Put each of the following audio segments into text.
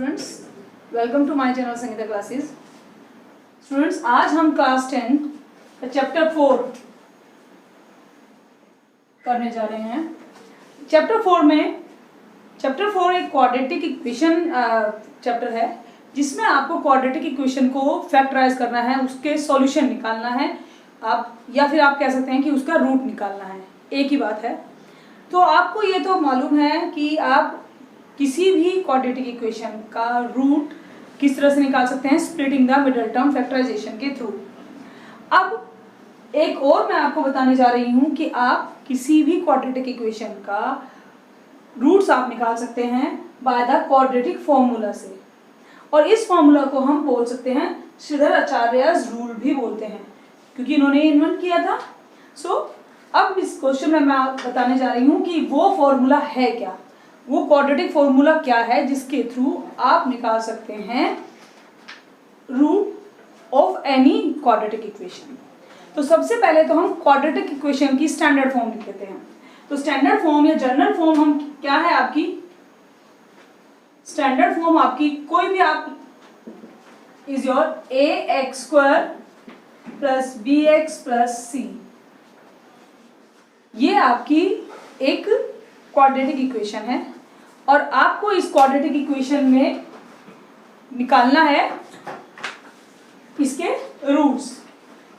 Students, welcome to my channel Sangeeta classes. Students, आज हम class 10 का चैप्टर 4 करने जा रहे हैं। चैप्टर 4 एक क्वाड्रेटिक इक्वेशन चैप्टर है, जिसमें आपको क्वाड्रेटिक इक्वेशन को फैक्टराइज करना है, उसके सॉल्यूशन निकालना है, आप या फिर आप कह सकते हैं कि उसका रूट निकालना है। एक ही बात है। तो आपको ये तो मालूम है कि आप किसी भी क्वाड्रेटिक इक्वेशन का रूट किस तरह से निकाल सकते हैं, splitting the middle term factorisation के थ्रू। अब एक और मैं आपको बताने जा रही हूं कि आप किसी भी क्वाड्रेटिक इक्वेशन का रूट्स आप निकाल सकते हैं बाय द क्वाड्रेटिक फॉर्मूला से, और इस फॉर्मूला को हम बोल सकते हैं श्रीधर आचार्य's रूल भी बोलते हैं, क्योंकि इन्होंने इन्वेंट किया था। अब इस क्वेश्चन में मैं बताने जा रही हूं कि वो फॉर्मूला है क्या, वो क्वाड्रेटिक फॉर्मूला क्या है जिसके थ्रू आप निकाल सकते हैं root of any quadratic equation. तो सबसे पहले तो हम क्वाड्रेटिक इक्वेशन की स्टैंडर्ड फॉर्म लिख लेते हैं। तो स्टैंडर्ड फॉर्म या जनरल फॉर्म हम क्या है आपकी, स्टैंडर्ड फॉर्म आपकी कोई भी आप is your ax² plus bx plus c, ये आपकी एक क्वाड्रेटिक इक्वेशन है, और आपको इस क्वाड्रेटिक इक्वेशन में निकालना है इसके रूट्स।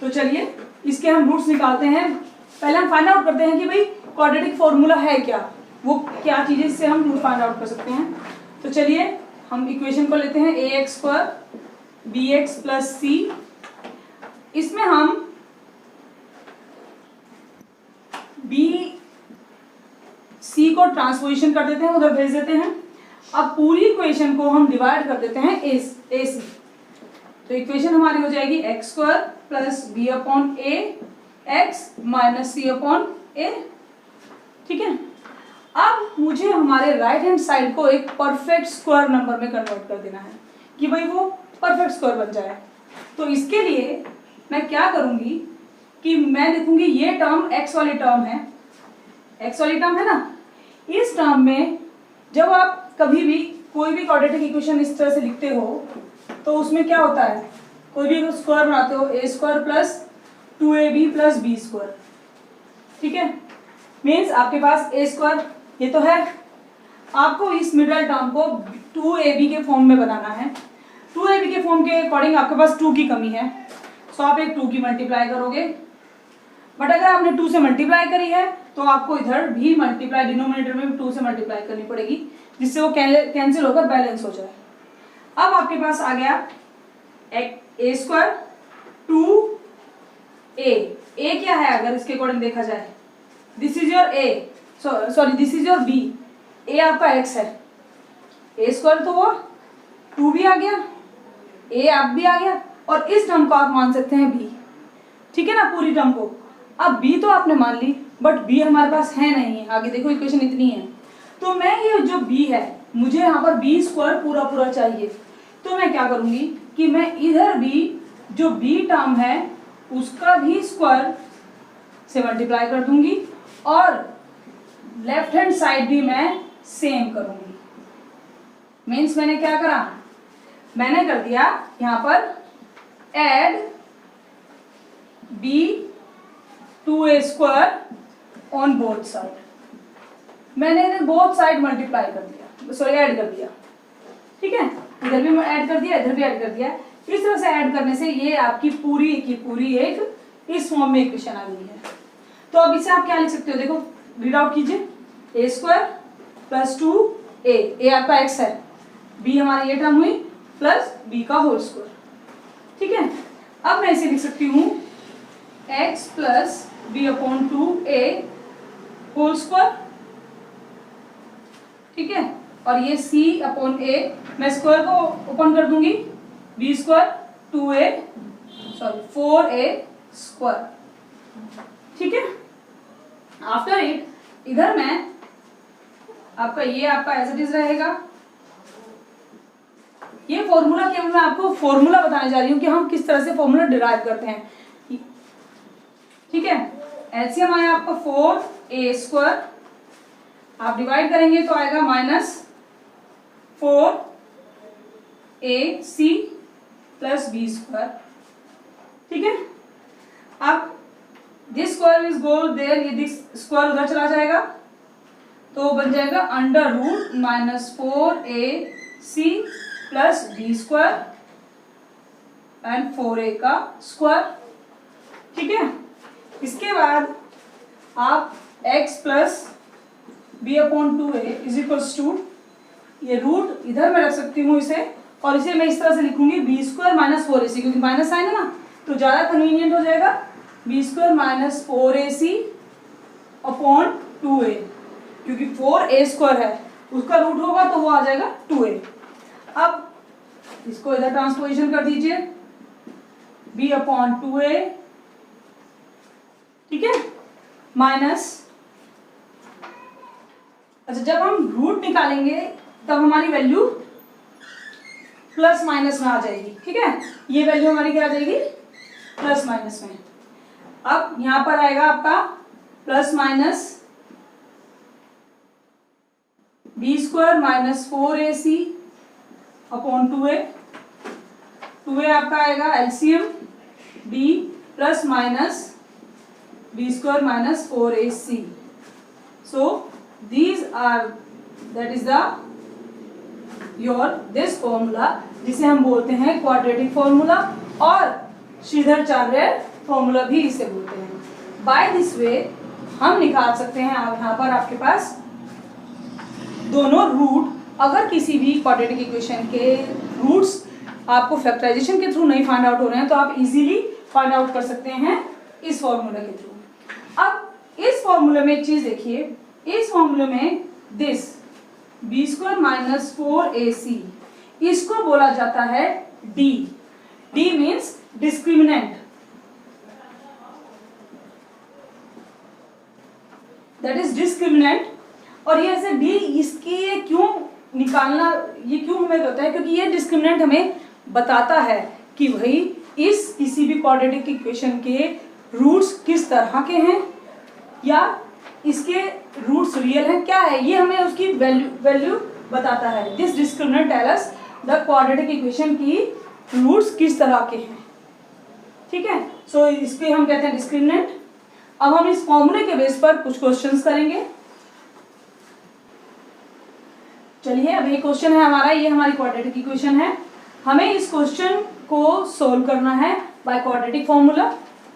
तो चलिए इसके हम रूट्स निकालते हैं। पहले हम फाइंड आउट करते हैं कि भाई क्वाड्रेटिक फॉर्मूला है क्या, वो क्या चीज़ है जिससे हम रूट फाइंड आउट कर सकते हैं। तो चलिए हम इक्वेशन को लेते हैं ax² bx प्लस c। इसमें हम c को ट्रांसपोजिशन कर देते हैं, उधर भेज देते हैं। अब पूरी इक्वेशन को हम डिवाइड कर देते हैं a से। तो इक्वेशन हमारी हो जाएगी x² plus b upon a x minus c upon a। ठीक है। अब मुझे हमारे राइट हैंड साइड को एक परफेक्ट स्क्वायर नंबर में कन्वर्ट कर देना है कि भाई वो परफेक्ट स्क्वायर बन जाए। तो इसके लिए मैं क्या करूंगी कि मैं लिखूंगी ये टर्म x वाली टर्म है, x वाली टर्म है ना। इस टर्म में जब आप कभी भी कोई भी क्वाड्रेटिक इक्वेशन इस तरह से लिखते हो तो उसमें क्या होता है, कोई भी स्क्वायर बनाते हो a² plus 2ab plus b²। ठीक है, मीन्स आपके पास a² ये तो है, आपको इस मिडल टर्म को 2ab के फॉर्म में बनाना है। 2ab के फॉर्म के अकॉर्डिंग आपके पास 2 की कमी है, सो आप एक 2 की मल्टीप्लाई करोगे। बट अगर आपने 2 से मल्टीप्लाई करी है तो आपको इधर भी मल्टीप्लाई, डिनोमिनेटर में भी 2 से मल्टीप्लाई करनी पड़ेगी, जिससे वो कैंसिल होकर बैलेंस हो जाए। अब आपके पास आ गया a² 2a। a क्या है अगर इसके अकॉर्डिंग देखा जाए, this is your a, sorry this is your b। a आपका x है, a² तो वो 2 भी आ गया, a आप भी आ गया, और इस टर्म को आप मान सकते हैं b। ठीक है ना, पूरी टर्म को। अब b तो आपने मान ली, बट b हमारे पास है नहीं। आगे देखो इक्वेशन इतनी है, तो मैं ये जो b है, मुझे यहाँ पर b² पूरा पूरा चाहिए। तो मैं क्या करूँगी कि मैं इधर भी जो b टर्म है उसका भी स्क्वायर से मल्टीप्लाई कर दूंगी, और लेफ्ट हैंड साइड भी मैं सेम करूँगी। मीन्स मैंने क्या करा, मैंने कर दिया यहाँ पर add b 2a² on both side. मैंने इन्हें बोथ साइड मल्टीप्लाई कर दिया, सॉरी ऐड कर दिया। ठीक है, इधर भी ऐड कर दिया, इधर भी ऐड कर दिया। इस तरह से ऐड करने से ये आपकी पूरी की पूरी एक इस फॉर्म में इक्वेशन आ गई है। तो अब इसे आप क्या लिख सकते हो, देखो रीड आउट कीजिए, a² प्लस 2a, a आपका x है, b हमारी ये टर्म हुई प्लस b का होल स्क्वायर। ठीक है, अब मैं इसे लिख सकती हूँ x plus b upon 2a whole square. ठीक है, और ये c अपॉन a, मैं स्क्वायर को ओपन कर दूंगी, b² 4a²। ठीक है, आफ्टर इट इधर मैं आपका ये आपका एज इट इज रहेगा। ये फॉर्मूला केवल मैं आपको फॉर्मूला बताने जा रही हूँ कि हम किस तरह से फॉर्मूला डिराइव करते हैं। ठीक है, एलसीएम आया आपका 4a², आप डिवाइड करेंगे तो आएगा -4 AC प्लस बी स्क्वायर। ठीक है, अब this square is go there, ये दिस स्क्वायर उधर चला जाएगा तो बन जाएगा under root minus 4AC plus B square and 4A का स्क्वायर। ठीक है, इसके बाद आप x plus B upon 2A is equals to, ये रूट इधर मैं रख सकती हूँ इसे, और इसे मैं इस तरह से लिखूंगी बी स्क्वायर माइनस 4AC, क्योंकि माइनस साइन है ना तो ज़्यादा कन्वीनियंट हो जाएगा। B square minus 4AC upon 2A, क्योंकि 4A स्क्वायर है उसका रूट होगा तो वो आ जाएगा 2A। अब इसको इधर ट्रांसपोजिशन कर दीजिए, b अपॉन 2A, ठीक है, माइनस, अच्छा जब हम रूट निकालेंगे तब हमारी वैल्यू प्लस माइनस में आ जाएगी। ठीक है, ये वैल्यू हमारी क्या आ जाएगी, प्लस माइनस में। अब यहां पर आएगा आपका plus minus B square minus 4AC upon 2A, 2A आपका आएगा LCM b plus minus B square minus 4AC। So these are, that is the your this formula, जिसे हम बोलते हैं क्वाड्रेटिक फॉर्मूला, और श्रीधराचार्य फॉर्मूला भी इसे बोलते हैं। बाय दिस वे हम निकाल सकते हैं, आप यहाँ पर आपके पास दोनों रूट, अगर किसी भी क्वाड्रेटिक इक्वेशन के रूट्स आपको फैक्टराइजेशन के थ्रू नहीं फाइंड आउट हो रहे हैं तो आप इजीली फाइंड आउट कर सकते हैं इस फॉर्मूला के थ्रू। अब इस फॉर्मूले में एक चीज देखिए, इस फॉर्मूले में this B square minus 4AC, इसको बोला जाता है D। D means discriminant, that is discriminant. और ये ऐसे D, इसकी ये क्यों निकालना, ये क्यों हमें होता है, क्योंकि ये डिस्क्रिमिनेंट हमें बताता है कि भाई इस किसी भी क्वाड्रेटिक इक्वेशन के रूट्स किस तरह के हैं या इसके रूट्स रियल हैं, क्या है, ये हमें उसकी वैल्यू बताता है। This discriminant tell us the quadratic equation की रूट्स किस तरह के हैं। ठीक है, सो इसको हम कहते हैं डिस्क्रिमिनेंट। अब हम इस फॉर्मूले के बेस पर कुछ क्वेश्चंस करेंगे। चलिए, अब ये क्वेश्चन है हमारा, ये हमारी क्वाड्रेटिक इक्वेशन है, हमें इस क्वेश्चन को सोल्व करना है बाय क्वाड्रेटिक फॉर्मूला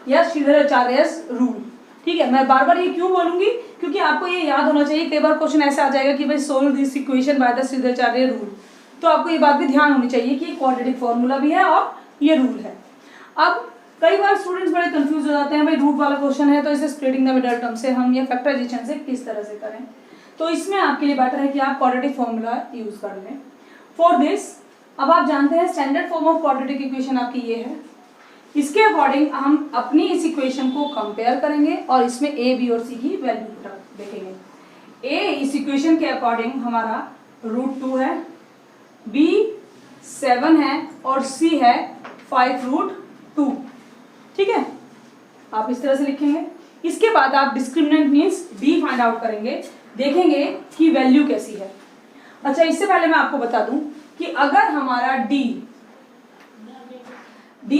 या श्रीधराचार्यस रूल। ठीक है, मैं बार बार ये क्यों बोलूंगी, क्योंकि आपको ये याद होना चाहिए। कई बार क्वेश्चन ऐसा आ जाएगा कि भाई solve this equation by the Shridharacharya rule, तो आपको ये बात भी ध्यान होनी चाहिए कि क्वाड्रेटिक फॉर्मूला भी है और ये रूल है। अब कई बार स्टूडेंट्स बड़े कंफ्यूज हो जाते हैं, भाई रूट वाला क्वेश्चन है तो इसे स्प्लिटिंग द मिडल टर्म से हम या फैक्टराइजेशन से किस तरह से करें, तो इसमें आपके लिए बेटर है कि आप क्वाड्रेटिक फॉर्मूला यूज कर लें। फॉर दिस, अब आप जानते हैं standard form of quadratic equation आपकी ये है, इसके अकॉर्डिंग हम अपनी इस इक्वेशन को कंपेयर करेंगे और इसमें a, b और c की वैल्यू देखेंगे। a इस इक्वेशन के अकॉर्डिंग हमारा √2 है, b 7 है और c है 5√2। ठीक है, आप इस तरह से लिखेंगे। इसके बाद आप discriminant means d find out करेंगे, देखेंगे कि वैल्यू कैसी है। अच्छा, इससे पहले मैं आपको बता दूं कि अगर हमारा d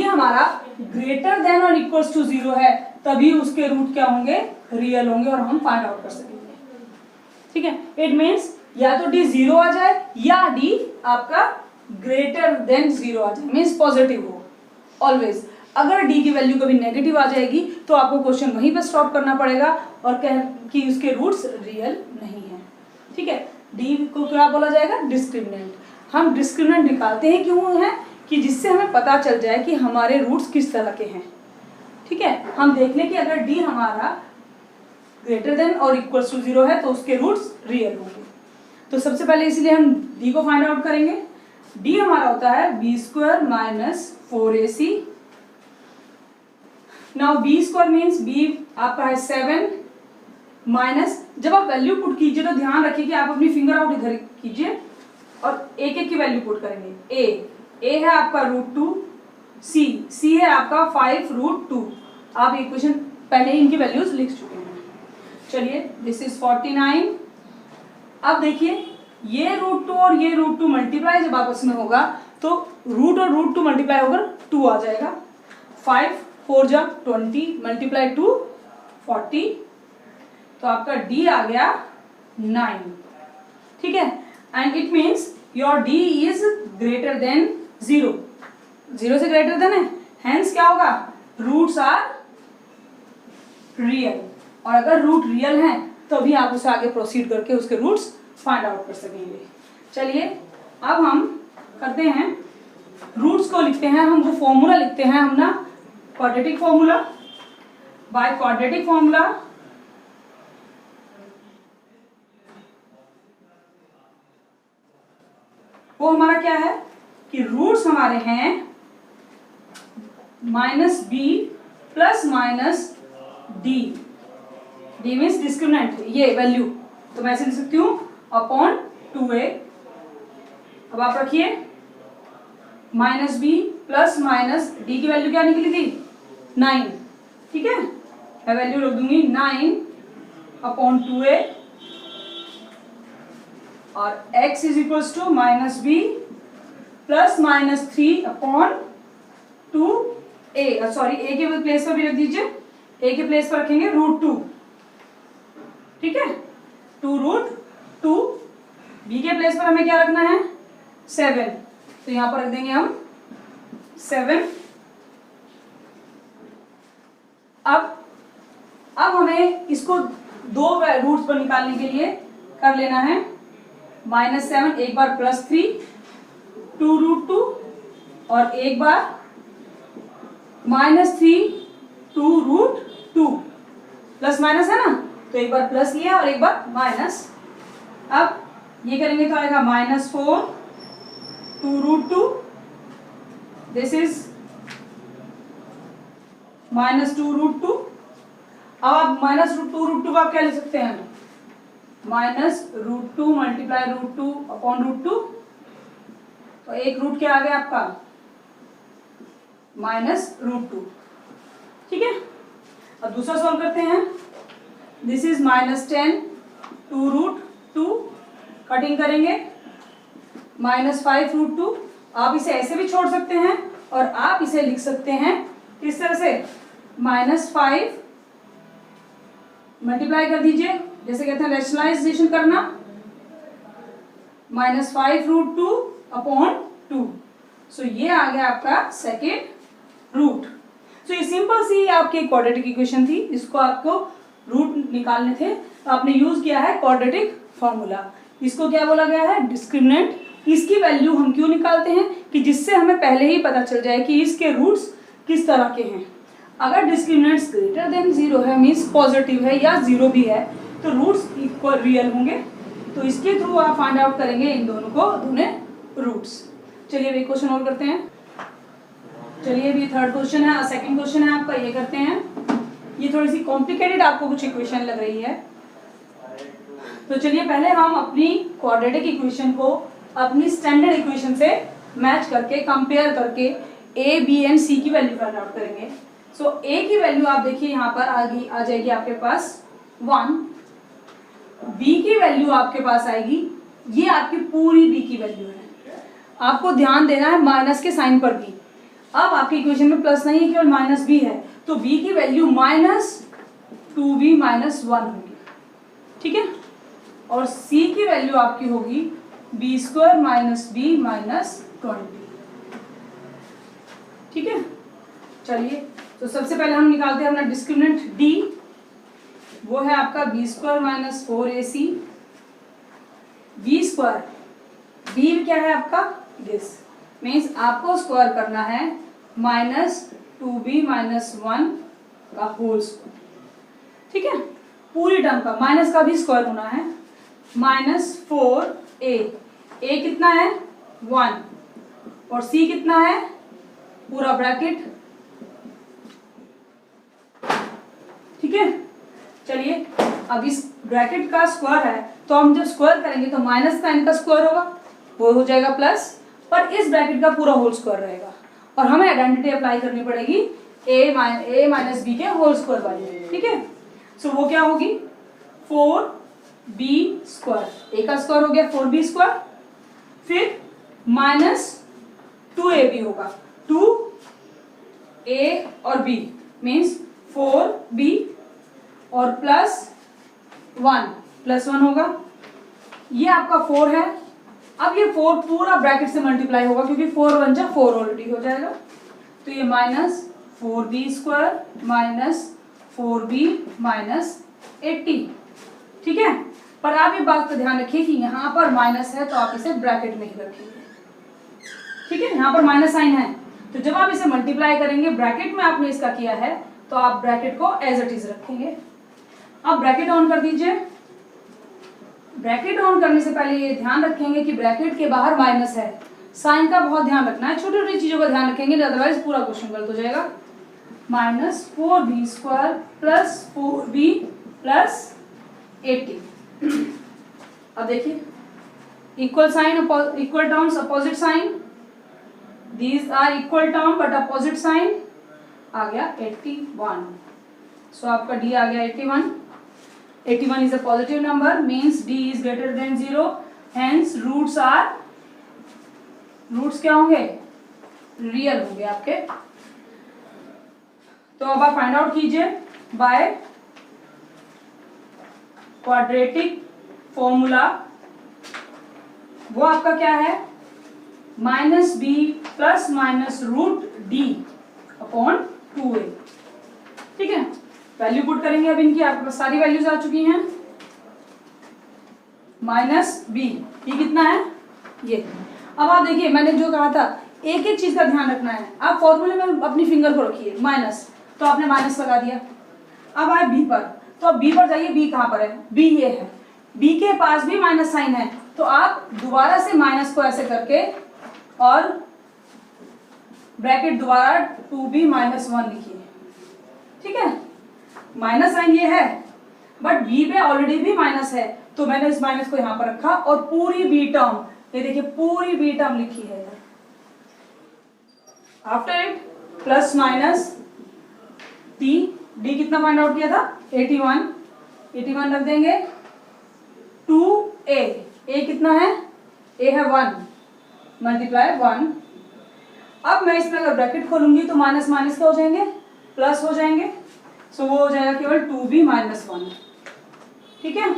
हमारा ग्रेटर देन और इक्वल्स टू 0 है तभी उसके रूट क्या होंगे, रियल होंगे और हम फाइंड आउट कर सकेंगे। ठीक है, इट मीन्स या तो d 0 आ जाए या d आपका ग्रेटर देन 0 आ जाए, मीन्स पॉजिटिव हो ऑलवेज। अगर d की वैल्यू कभी नेगेटिव आ जाएगी तो आपको क्वेश्चन वहीं पर स्टॉप करना पड़ेगा और कह कि उसके रूट्स रियल नहीं है। ठीक है, d को क्या बोला जाएगा, डिस्क्रिमिनेंट। हम डिस्क्रिमिनेंट निकालते हैं क्यों है कि जिससे हमें पता चल जाए कि हमारे रूट्स किस तरह के हैं। ठीक है, हम देख लें कि अगर d हमारा ग्रेटर देन और इक्वल्स टू 0 है तो उसके रूट्स रियल होंगे। तो सबसे पहले इसलिए हम d को फाइंड आउट करेंगे। d हमारा होता है b square minus 4ac। Now b square means b आपका है 7 माइनस, जब आप वैल्यू पुट कीजिए तो ध्यान रखिए कि आप अपनी फिंगर आउट इधर कीजिए और एक एक की वैल्यू पुट करेंगे। a है आपका √2, c है आपका 5√2। आप इक्वेशन पहले इनकी वैल्यूज लिख चुके हैं। चलिए, दिस इज 49। अब देखिए ये √2 और ये √2 मल्टीप्लाई जब आपस में होगा तो रूट और रूट 2 मल्टीप्लाई होकर 2 आ जाएगा। 5 4 जा 20 मल्टीप्लाई 2 40, तो आपका d आ गया 9। ठीक है, and it means your d is greater than 0, 0 से ग्रेटर देन है, हेंस क्या होगा, रूट्स आर रियल। और अगर रूट रियल है तो भी आप उसे आगे प्रोसीड करके उसके रूट्स फाइंड आउट कर सकेंगे। चलिए अब हम करते हैं, रूट्स को लिखते हैं हम, वो फॉर्मूला लिखते हैं हम ना, quadratic formula. By quadratic formula वो हमारा क्या है कि रूट्स हमारे हैं -b plus minus d, d means discriminant, ये वैल्यू, तो मैं ऐसे लिख सकती हूँ अपॉन 2a। अब आप रखिए -b प्लस माइनस d की वैल्यू क्या निकली थी 9, ठीक है, मैं वैल्यू रख दूंगी 9 अपॉन 2a, और x is equals to -b plus minus 3 upon 2a, sorry a के प्लेस पर भी रख दीजिए, a के प्लेस पर रखेंगे √2, ठीक है, 2√2, b के प्लेस पर हमें क्या रखना है 7, तो यहां पर रख देंगे हम 7। अब हमें इसको दो रूट्स पर निकालने के लिए कर लेना है -7 एक बार +3 2√2, और एक बार -3 2√2, प्लस माइनस है ना, तो एक बार प्लस लिया और एक बार माइनस। अब ये करेंगे तो आएगा -4 2√2, दिस इज -2√2। अब आप -2√2 को आप क्या लिख सकते हैं, -√2 मल्टीप्लाई √2 अपॉन √2, तो एक रूट क्या आ गया आपका -√2, ठीक है। अब दूसरा सॉल्व करते हैं, दिस इज -10 2√2, कटिंग करेंगे -5√2। आप इसे ऐसे भी छोड़ सकते हैं और आप इसे लिख सकते हैं किस तरह से, -5 मल्टीप्लाई कर दीजिए, जैसे कहते हैं रैशनलाइजेशन करना, -5√2 अपॉन 2, सो ये आ गया आपका सेकेंड रूट। सो ये सिंपल सी आपकी क्वाड्रेटिक इक्वेशन थी, इसको आपको रूट निकालने थे, तो आपने यूज किया है क्वाड्रेटिक फॉर्मूला। इसको क्या बोला गया है, डिस्क्रिमिनेंट। इसकी वैल्यू हम क्यों निकालते हैं कि जिससे हमें पहले ही पता चल जाए कि इसके रूट्स किस तरह के हैं। अगर डिस्क्रिमिनेंट्स ग्रेटर देन 0 है, मीन्स पॉजिटिव है या 0 भी है, तो रूट्स इक्वल रियल होंगे, तो इसके थ्रू आप फाइंड आउट करेंगे इन दोनों को, दोनों रूट्स। चलिए अब एक क्वेश्चन और करते हैं। चलिए अभी थर्ड क्वेश्चन है, सेकंड क्वेश्चन है आपका, ये करते हैं। ये थोड़ी सी कॉम्प्लिकेटेड आपको कुछ इक्वेशन लग रही है, तो चलिए पहले हम अपनी क्वाड्रेटिक इक्वेशन को अपनी स्टैंडर्ड इक्वेशन से मैच करके, कंपेयर करके a, b एंड c की वैल्यू फाइंड आउट करेंगे। सो a की वैल्यू आप देखिए यहाँ पर आ जाएगी आपके पास 1, b की वैल्यू आपके पास आएगी, ये आपकी पूरी b की वैल्यू है। आपको ध्यान देना है माइनस के साइन पर भी। अब आपकी इक्वेशन में प्लस नहीं है, केवल माइनस b है, तो b की वैल्यू -2b - 1 होगी, ठीक है, और c की वैल्यू आपकी होगी b² - b - 20, ठीक है। चलिए तो सबसे पहले हम निकालते हैं अपना डिस्क्रिमिनेंट d, वो है आपका b² - 4ac, b², b क्या है आपका दिस, मीन्स आपको स्क्वायर करना है -2b - 1 का होल स्क्वायर, ठीक है, पूरी टर्म का, माइनस का भी स्क्वायर होना है, -4a, a कितना है 1, और c कितना है पूरा ब्रैकेट, ठीक है। चलिए अब इस ब्रैकेट का स्क्वायर है, तो हम जब स्क्वायर करेंगे तो माइनस का n का स्क्वायर होगा, वो हो जाएगा प्लस, पर इस ब्रैकेट का पूरा होल स्क्वायर रहेगा, और हमें आइडेंटिटी अप्लाई करनी पड़ेगी a माइनस b के होल स्क्वायर वाली, ठीक है। सो वो क्या होगी 4b², a का स्क्वायर हो गया 4b², फिर 2ab होगा, 2a और b मीन्स 4b और +1 होगा। ये आपका 4 है। अब ये 4 पूरा ब्रैकेट से मल्टीप्लाई होगा क्योंकि 4 × 1 = 4 ऑलरेडी हो जाएगा। तो ये -4b² -4b -80, ठीक है। पर आप ये बात का ध्यान रखिए कि यहाँ पर माइनस है तो आप इसे ब्रैकेट में ही रखेंगे, ठीक है। यहाँ पर माइनस साइन है तो जब आप इसे मल्टीप्लाई करेंगे, ब्रैकेट में आपने इसका किया है तो आप ब्रैकेट को एज इट इज रखेंगे। अब ब्रैकेट ऑन कर दीजिए। ब्रैकेट ऑन करने से पहले ये ध्यान रखेंगे कि ब्रैकेट के बाहर माइनस है, साइन का बहुत ध्यान रखना है, छोटी छोटी चीजों का ध्यान रखेंगे, अदरवाइज पूरा क्वेश्चन गलत हो जाएगा। -4b² +4b +80। अब देखिए, equal sign, equal terms, opposite sign, these are equal term but opposite sign, आ गया 81। सो आपका डी आ गया 81। 81 is a positive number, means d is greater than 0, hence roots क्या होंगे? रियल होंगे आपके। तो अब आप फाइंड आउट कीजिए बाय क्वाड्रेटिक फॉर्मूला। वो आपका क्या है? -b ±√d/2a, ठीक है। वैल्यू पुट करेंगे अब इनकी, आपके पास सारी वैल्यूज आ चुकी हैं। -b, ये कितना है? ये। अब आप देखिए, मैंने जो कहा था एक एक चीज का ध्यान रखना है। आप फॉर्मूले में अपनी फिंगर को रखिए, माइनस, तो आपने माइनस लगा दिया। अब आए बी पर, तो अब बी पर जाइए, बी कहाँ पर है? बी ये है, बी के पास भी माइनस साइन है, तो आप दोबारा से माइनस को ऐसे करके और ब्रैकेट दोबारा 2b -1 लिखिए, ठीक है। माइनस साइन ये है बट बी पे ऑलरेडी भी माइनस है, तो मैंने इस माइनस को यहां पर रखा और पूरी बी टर्म, ये देखिए पूरी बी टर्म लिखी है। After it plus minus D कितना फाइंड आउट किया था? 81 रख देंगे। 2a कितना है? a है 1 मल्टीप्लाई 1। अब मैं इसमें अगर ब्रैकेट खोलूंगी तो माइनस माइनस क्या हो जाएंगे? प्लस हो जाएंगे। सो वो हो जाएगा केवल 2b -1, ठीक है।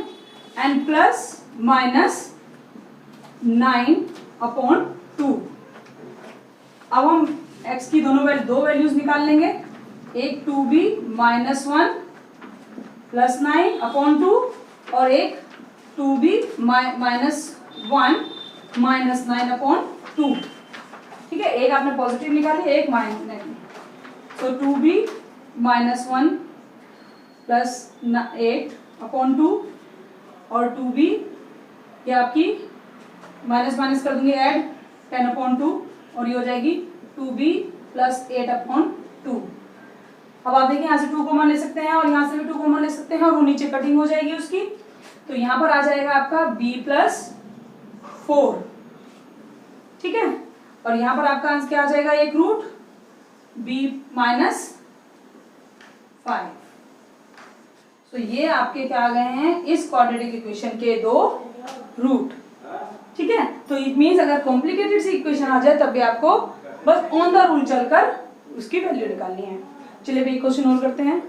And plus -9/2। अब हम x की दो वैल्यूज निकाल लेंगे, एक 2b -1 + 9/2 और एक 2b -1 -9/2, ठीक है। एक आपने पॉजिटिव निकाली, एक माइनस नेगेटिव। तो 2b -1 + 8/2 और 2b, ये आपकी माइनस माइनस कर दूंगी ऐड 10/2 और ये हो जाएगी 2b + 8/2। अब आप देखिए, यहाँ से 2 कॉमन ले सकते हैं और यहाँ से भी 2 कॉमन ले सकते हैं और वो नीचे कटिंग हो जाएगी उसकी। तो यहाँ पर आ जाएगा आपका b + 4, ठीक है। और यहाँ पर आपका आंसर क्या आ जाएगा? एक रूट b -5। तो ये आपके क्या आ गए हैं? इस क्वाड्रेटिक इक्वेशन के 2 रूट, ठीक है। तो इट मीन्स अगर कॉम्प्लिकेटेड सी इक्वेशन आ जाए तब भी आपको बस ऑन द रूल चलकर उसकी वैल्यू निकालनी है। चलिए भी क्वेश्चन और करते हैं।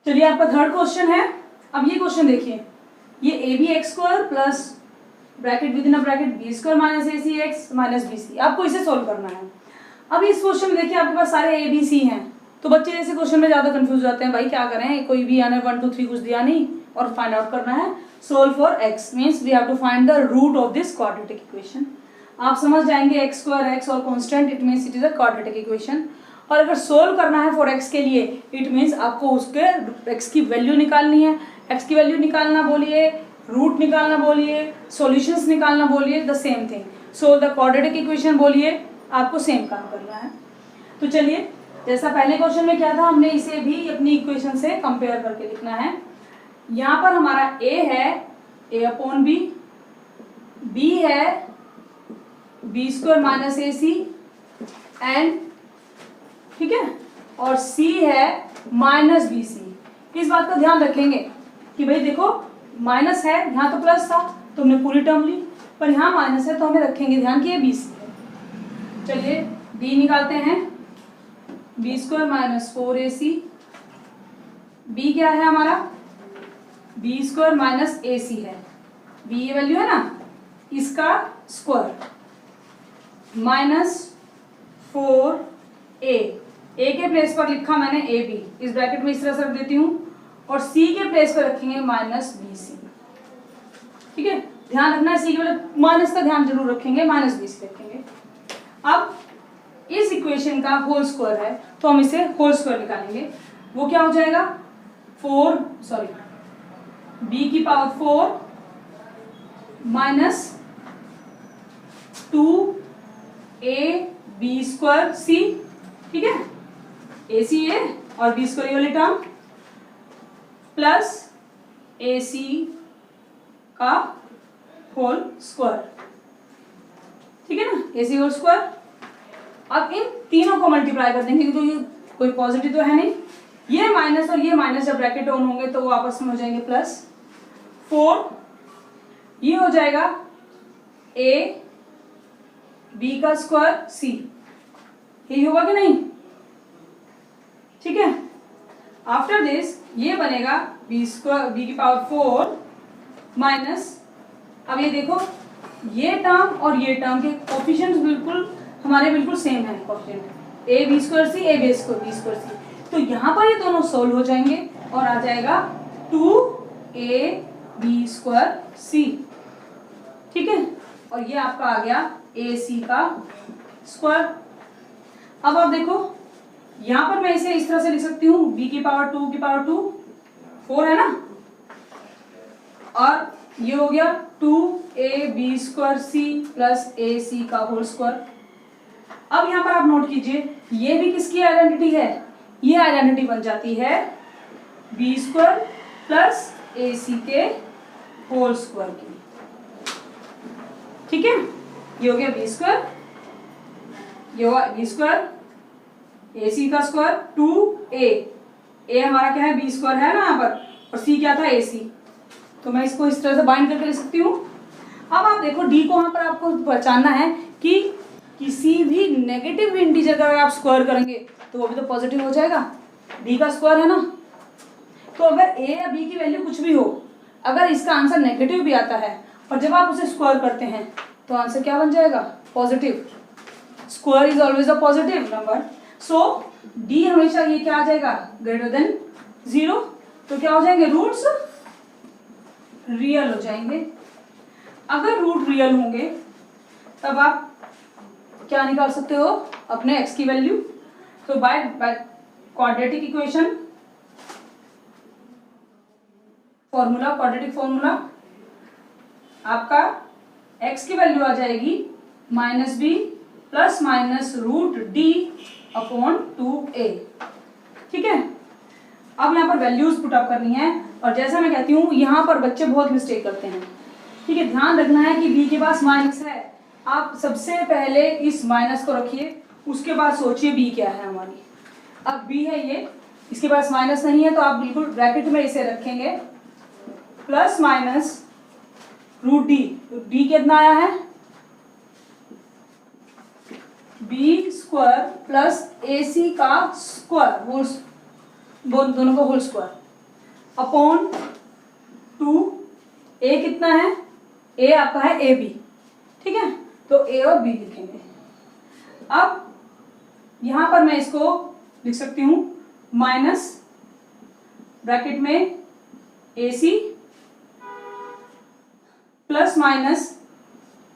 चलिए आपका थर्ड क्वेश्चन है। अब ये क्वेश्चन देखिए, ये ab(x² plus bracket with in a bracket b² - acx - bc, आपको इसे सोल्व करना है। अब इस क्वेश्चन में देखिए आपके पास सारे a b c हैं, तो बच्चे ऐसे क्वेश्चन में ज्यादा कंफ्यूज हो जाते हैं, भाई क्या करें, कोई भी आने 1 2 3 कुछ दिया नहीं और फाइंड आउट करना है। Solve for x means we have to find the root of this quadratic equation. आप समझ जाएंगे x² x और constant, it means it is a quadratic equation. और अगर सोल्व करना है फॉर x के लिए, इट मीन्स आपको उसके x की वैल्यू निकालनी है। x की वैल्यू निकालना बोलिए, रूट निकालना बोलिए, सॉल्यूशंस निकालना बोलिए, the same thing. So the quadratic equation बोलिए, आपको सेम काम करना है। तो चलिए, जैसा पहले क्वेश्चन में क्या था, हमने इसे भी अपनी इक्वेशन से कंपेयर करके लिखना है। यहाँ पर हमारा a है a/b, b है b² - ac एंड, ठीक है, और c है -bc। इस बात का ध्यान रखेंगे कि भाई देखो माइनस है, यहाँ तो प्लस था तो हमने पूरी टर्म ली, पर यहाँ माइनस है तो हमें रखेंगे ध्यान कि ये bc है। चलिए b निकालते हैं, B square minus 4ac, b क्या है हमारा, बी स्क्वायर माइनस ac है, b ये वैल्यू है ना, इसका स्क्वायर माइनस 4a, a के प्लेस पर लिखा मैंने ab, इस ब्रैकेट में इस तरह से रख देती हूँ, और c के प्लेस पर रखेंगे माइनस bc। ठीक है, ध्यान रखना है c के मतलब माइनस का ध्यान जरूर रखेंगे, माइनस bc रखेंगे। अब इस इक्वेशन का होल स्क्वायर है तो हम इसे होल स्क्वायर निकालेंगे, वो क्या हो जाएगा, b की power 4 minus 2ab square c, ठीक है, ac है और b स्क्वायर ये वाली टर्म प्लस ac का होल स्क्वायर, ठीक है ना, ac होल स्क्वायर। अब इन तीनों को मल्टीप्लाई कर देंगे क्योंकि ये कोई पॉजिटिव तो है नहीं, ये माइनस और ये माइनस जब ब्रैकेट ऑन होंगे तो वो आपस में हो जाएंगे प्लस 4, ये हो जाएगा a b का स्क्वायर c, यही होगा कि नहीं, ठीक है। आफ्टर दिस ये बनेगा b स्क्वायर, b की पावर 4 माइनस, अब ये देखो ये टर्म और ये टर्म के कोफिशिएंट्स बिल्कुल सेम है, coefficient a b square c, a b square c, तो यहाँ पर ये दोनों सोल्व हो जाएंगे और आ जाएगा 2ab स्क्वायर c, ठीक है, और ये आपका आ गया ac का स्क्वायर। अब आप देखो यहाँ पर मैं इसे इस तरह से लिख सकती हूँ, b की पावर 2 की पावर 2 4 है ना, और ये हो गया 2ab square c plus ac का होल स्क्वायर। अब यहाँ पर आप नोट कीजिए ये भी किसकी आइडेंटिटी है, ये आइडेंटिटी बन जाती है b स्क्वायर प्लस ac के होल स्क्वायर की, ठीक है, ये हो गया b स्क्वायर, ये होगा b स्क्वायर, ac का स्क्वायर 2a हमारा क्या है b स्क्वायर है ना यहाँ पर, और c क्या था ac, तो मैं इसको इस तरह से बाइंड करके लिख सकती हूँ। अब आप देखो d को यहाँ पर आपको पहचानना है कि किसी भी नेगेटिव इंटीजर का अगर आप स्क्वायर करेंगे तो वो भी तो पॉजिटिव हो जाएगा, d का स्क्वायर है ना, तो अगर a या b की वैल्यू कुछ भी हो, अगर इसका आंसर नेगेटिव भी आता है और जब आप उसे स्क्वायर करते हैं तो आंसर क्या बन जाएगा, positive, square is always a positive number, so d हमेशा ये क्या आ जाएगा, ग्रेटर देन 0, तो क्या हो जाएंगे, रूट्स रियल हो जाएंगे। अगर रूट रियल होंगे तब आप क्या निकाल सकते हो, अपने x की वैल्यू, तो by quadratic equation formula, quadratic formula, आपका x की वैल्यू आ जाएगी -b plus minus root d upon 2a, ठीक है। अब यहाँ पर वैल्यूज पुट अप करनी है, और जैसा मैं कहती हूँ यहाँ पर बच्चे बहुत मिस्टेक करते हैं, ठीक है, ध्यान रखना है कि b के पास माइनस है, आप सबसे पहले इस माइनस को रखिए, उसके बाद सोचिए b क्या है हमारी। अब b है ये, इसके पास माइनस नहीं है तो आप बिल्कुल ब्रैकेट में इसे रखेंगे प्लस माइनस रूट d, तो d कितना आया है, b स्क्वायर प्लस ac का स्क्वायर, होल दोनों का होल स्क्वायर अपॉन 2, a कितना है, a आपका है ab, ठीक है, तो a और b लिखेंगे। अब यहां पर मैं इसको लिख सकती हूं माइनस ब्रैकेट में ac plus minus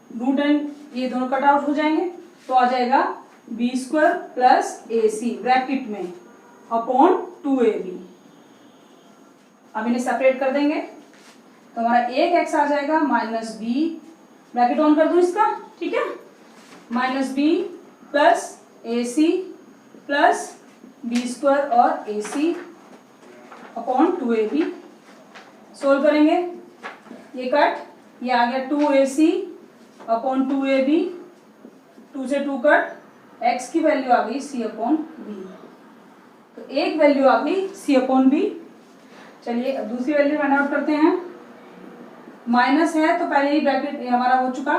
root and ये दोनों कट आउट हो जाएंगे, तो आ जाएगा b square plus ac bracket में अपॉन 2ab। अब इन्हें सेपरेट कर देंगे तो हमारा एक x आ जाएगा माइनस b, ब्रैकेट ऑन कर दूं इसका, ठीक है, minus b plus ac plus b square और ac अपॉन 2ab। सोल्व करेंगे, ये कट, ये आ गया 2ac अपॉन 2ab, 2 से 2 कट, x की वैल्यू आ गई c अपॉन b, तो एक वैल्यू आ गई c अपॉन b। चलिए अब दूसरी वैल्यू फाइंड आउट करते हैं, माइनस है तो पहले ही ब्रैकेट हमारा हो चुका,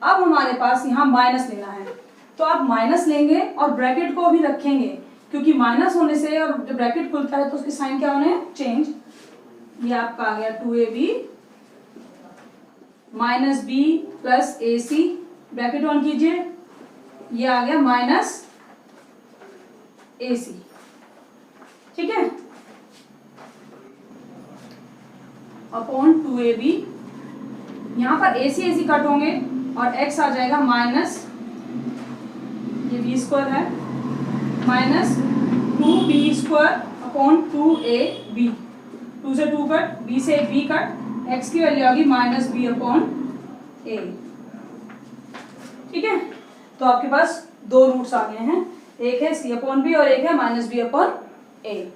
अब हमारे पास यहाँ माइनस लेना है, तो आप माइनस लेंगे और ब्रैकेट को भी रखेंगे, क्योंकि माइनस होने से और जब ब्रैकेट खुलता है तो उसके साइन क्या होने हैं, चेंज। ये आपका आ गया 2ab minus B plus A C, bracket on कीजिए, ये आ गया माइनस ए सी। ठीक है, अपॉन 2ab, यहां पर ए सी कट होंगे और x आ जाएगा माइनस, ये बी स्क्वायर है, माइनस 2b² अपॉन 2ab, 2 से 2 कट, b से b कट, x की वैल्यू आ गई माइनस बी अपॉन ए। ठीक है, तो आपके पास दो रूट्स आ गए हैं, एक है c अपॉन बी और एक है minus B upon A.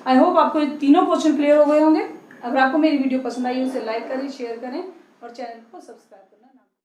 I hope आपको ये तीनों क्वेश्चन क्लियर हो गए होंगे। अगर आपको मेरी वीडियो पसंद आई उसे लाइक करें, शेयर करें और चैनल को सब्सक्राइब करना